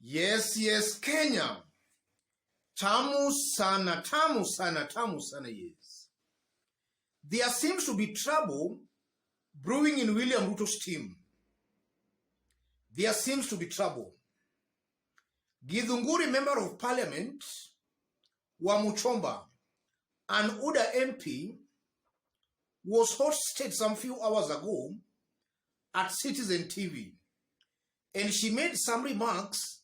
Yes, Kenya. Tamu sana, tamu sana, tamu sana, yes. There seems to be trouble brewing in William Ruto's team. There seems to be trouble. Githunguri Member of Parliament, Wamuchomba, an UDA MP, was hosted some few hours ago at Citizen TV. And she made some remarks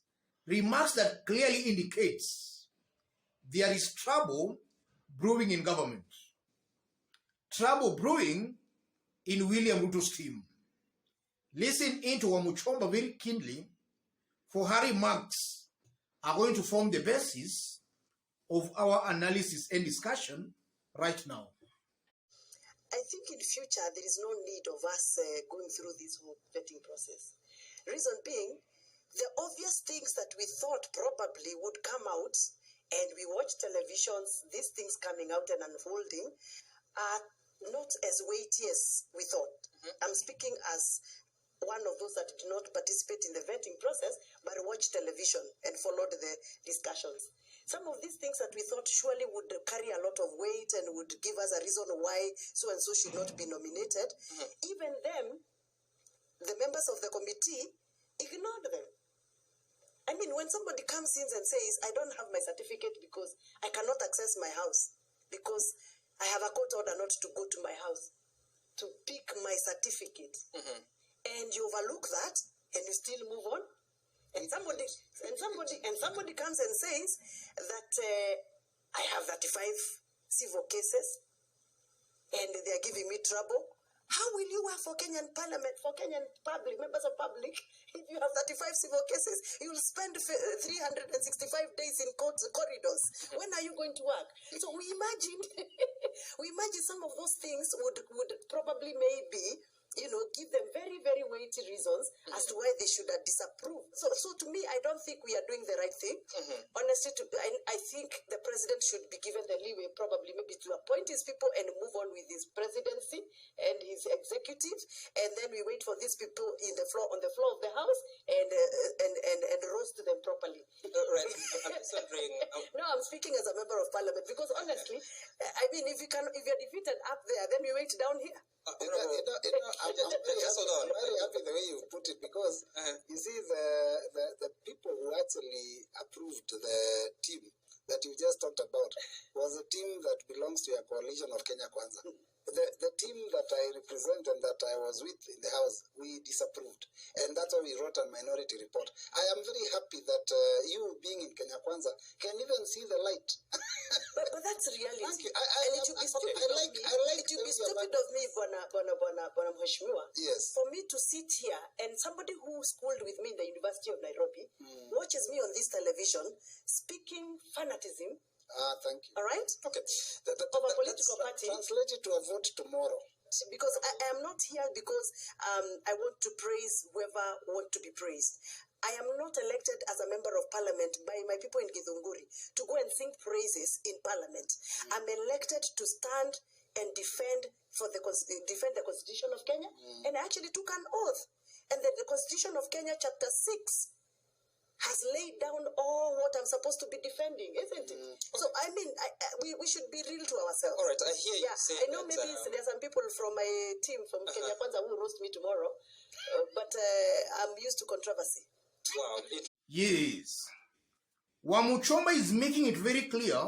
that clearly indicates there is trouble brewing in government. Trouble brewing in William Ruto's team. Listen into Wamuchomba very keenly, for her remarks are going to form the basis of our analysis and discussion right now. I think in future there is no need of us going through this whole vetting process. Reason being, the obvious things that we thought probably would come out, and we watch televisions, these things coming out and unfolding, are not as weighty as we thought. I'm speaking as one of those that did not participate in the vetting process, but watched television and followed the discussions. Some of these things that we thought surely would carry a lot of weight and would give us a reason why so-and-so should not be nominated, even them, the members of the committee, ignored them. I mean, when somebody comes in and says, I don't have my certificate because I cannot access my house, because I have a court order not to go to my house to pick my certificate, and you overlook that and you still move on, and somebody comes and says that I have 35 civil cases and they are giving me trouble. How will you work for Kenyan Parliament, for Kenyan public, members of public, if you have 35 civil cases? You will spend 365 days in court corridors. When are you going to work? So we imagine some of those things would probably maybe, give them very, very weighty reasons as to why they should disapprove. So to me, I don't think we are doing the right thing. Honestly, I think the president should be given the leeway, probably maybe to appoint his people and move on with his presidency and his executive, and then we wait for these people on the floor of the house and roast them properly. Right. I'm just wondering. No, I'm speaking as a member of parliament, because honestly, I mean, if you're defeated up there, then we wait down here. I'm very happy the way you put it, because you see the people who actually approved the team that you just talked about was a team that belongs to a coalition of Kenya Kwanza. The team that I represent and that I was with in the house, we disapproved. And that's why we wrote a minority report. I am very happy that you being in Kenya Kwanza can even see the light. But that's reality. Thank you. And it would be stupid of me, Bwana Mheshimiwa, yes, for me to sit here and somebody who schooled with me in the University of Nairobi watches me on this television speaking fanatism. Thank you. All right? Okay. Of a political party. Translate it to a vote tomorrow. Because I am not here because I want to praise whoever want to be praised. I am not elected as a member of parliament by my people in Githunguri to go and sing praises in parliament. I'm elected to stand and defend the Constitution of Kenya, and I actually took an oath. And then the Constitution of Kenya, Chapter 6, has laid down all what I'm supposed to be defending, isn't it? So, I mean, we should be real to ourselves. All right, I hear you say I know that, maybe there's some people from my team from Kenya Kwanza who will roast me tomorrow, but I'm used to controversy. Wow. Yes. Wamuchomba is making it very clear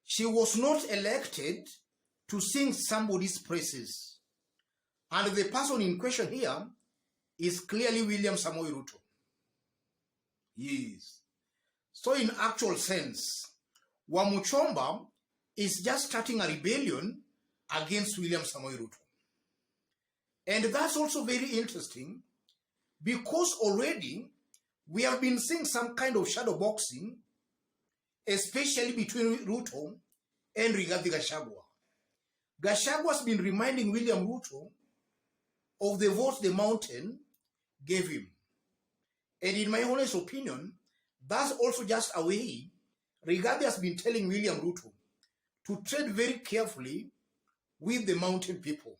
she was not elected to sing somebody's praises. And the person in question here is clearly William Samoei Ruto. Yes. So in actual sense, Wamuchomba is just starting a rebellion against William Samoei Ruto. And that's also very interesting, because already we have been seeing some kind of shadow boxing, especially between Ruto and Rigathi Gachagua. Gachagua has been reminding William Ruto of the votes the mountain gave him. And in my honest opinion, that's also just a way Rigathi has been telling William Ruto to tread very carefully with the mountain people,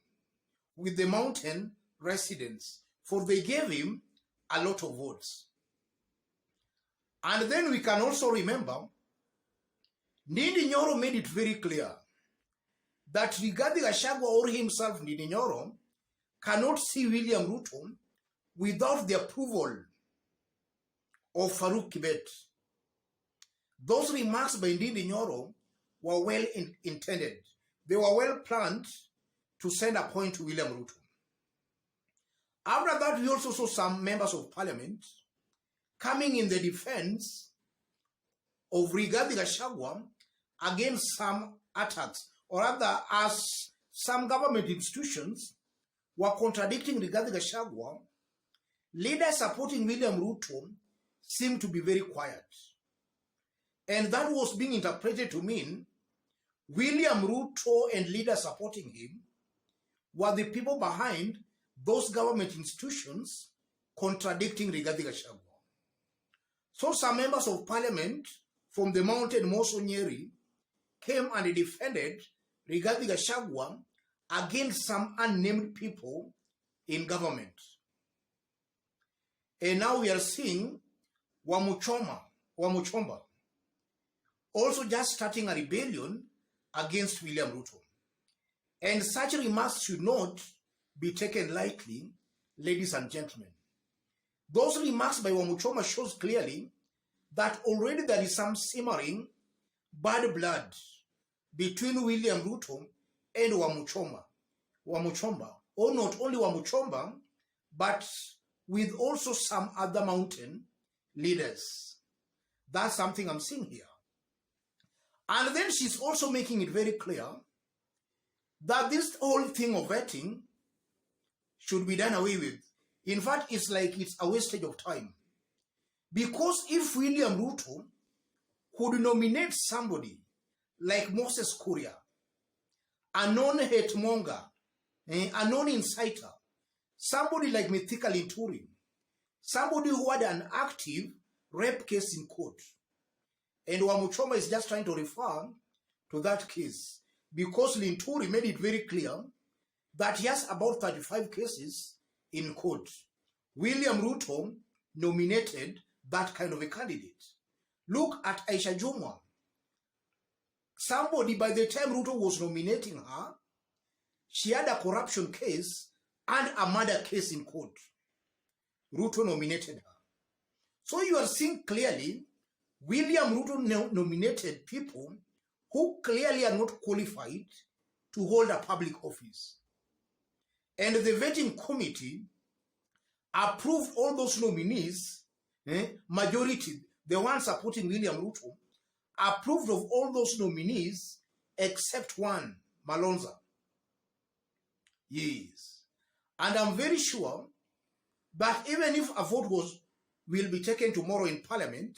with the mountain residents, for they gave him a lot of votes. And then we can also remember, Ndindi Nyoro made it very clear that Rigathi Gachagua or himself, Ndindi Nyoro, cannot see William Ruto without the approval of Farouk Kibet. Those remarks by Ndindi Nyoro were well intended. They were well planned to send a point to William Ruto. After that, we also saw some members of parliament coming in the defense of Rigathi Gachagua against some attacks, or rather, as some government institutions were contradicting Rigathi Gachagua, leaders supporting William Ruto seemed to be very quiet. And that was being interpreted to mean William Ruto and leaders supporting him were the people behind those government institutions contradicting Rigathi Gachagua. So some members of parliament from the mountain Mosonyeri came and defended Rigathi Gachagua against some unnamed people in government. And now we are seeing Wamuchomba also just starting a rebellion against William Ruto. And such remarks should not be taken lightly, ladies and gentlemen. Those remarks by Wamuchomba shows clearly that already there is some simmering bad blood between William Ruto and Wamuchomba, or not only Wamuchomba, but with also some other mountain leaders. That's something I'm seeing here. And then she's also making it very clear that this whole thing of vetting should be done away with. In fact, it's like it's a wastage of time. Because if William Ruto could nominate somebody like Moses Kuria, a non-hate monger, a non-inciter, somebody like Mithika Linturi, somebody who had an active rape case in court, and Wamuchomba is just trying to refer to that case because Linturi made it very clear that he has about 35 cases in court. William Ruto nominated that kind of a candidate. Look at Aisha Jumwa. Somebody, by the time Ruto was nominating her, she had a corruption case and a murder case in court. Ruto nominated her. So you are seeing clearly William Ruto nominated people who clearly are not qualified to hold a public office. And the vetting committee approved all those nominees, majority, the ones supporting William Ruto, approved of all those nominees except one, Malonza. Yes. And I'm very sure that even if a vote will be taken tomorrow in Parliament,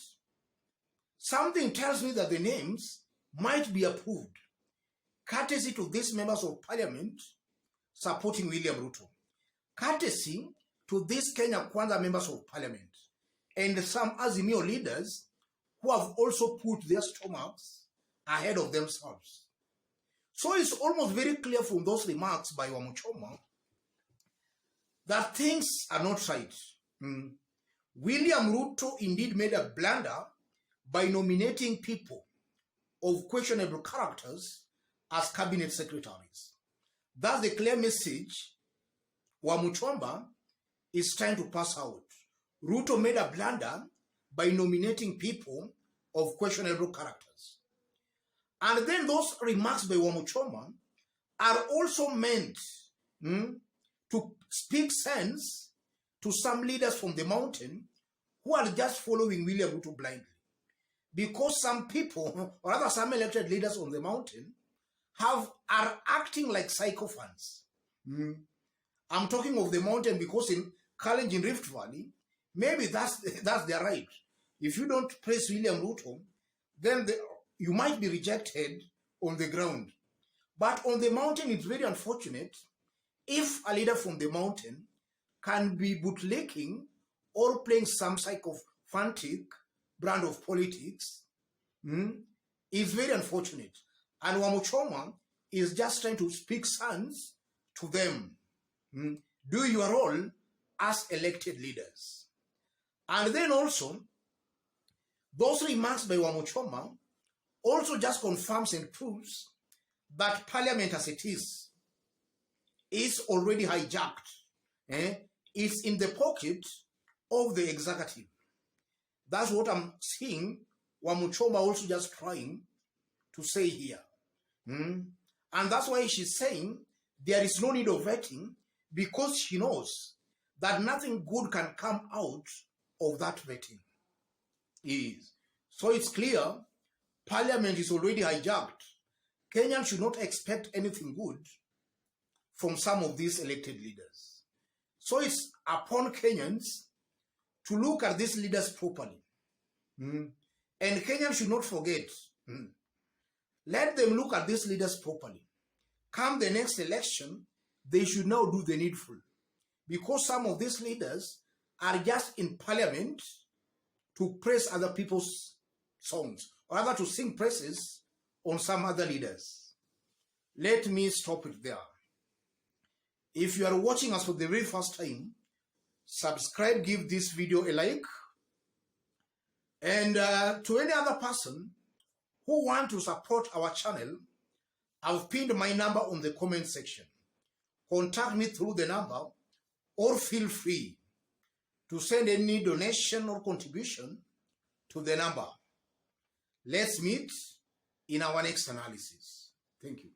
something tells me that the names might be approved, courtesy to these members of Parliament supporting William Ruto, courtesy to these Kenya Kwanza members of Parliament, and some Azimio leaders who have also put their stomachs ahead of themselves. So it's almost very clear from those remarks by Wamuchomba that things are not right. William Ruto indeed made a blunder by nominating people of questionable characters as cabinet secretaries. That's the clear message Wamuchomba is trying to pass out. Ruto made a blunder by nominating people of questionable characters. And then those remarks by Wamuchomba are also meant to speak sense to some leaders from the mountain who are just following William Ruto blindly. Because some people, or rather some elected leaders on the mountain, are acting like sycophants. I'm talking of the mountain because in Kalenjin Rift Valley, maybe that's their right. If you don't praise William Ruto, then you might be rejected on the ground. But on the mountain, it's very unfortunate if a leader from the mountain can be bootlicking or playing some sycophantic brand of politics. It's very unfortunate. And Wamuchomba is just trying to speak sense to them. Do your role as elected leaders. And then also, Those remarks by Wamuchomba also just confirms and proves that Parliament as it is already hijacked. It's in the pocket of the executive. That's what I'm seeing Wamuchomba also just trying to say here. And that's why she's saying there is no need of vetting, because she knows that nothing good can come out of that vetting. So it's clear Parliament is already hijacked. Kenyans should not expect anything good from some of these elected leaders. So it's upon Kenyans to look at these leaders properly. And Kenyans should not forget. Let them look at these leaders properly. Come the next election, they should now do the needful. Because some of these leaders are just in Parliament to praise other people's songs, or rather to sing praises on some other leaders. Let me stop it there. If you are watching us for the very first time, subscribe, give this video a like. And to any other person who want to support our channel, I've pinned my number on the comment section. Contact me through the number, or feel free to send any donation or contribution to the number. Let's meet in our next analysis. Thank you.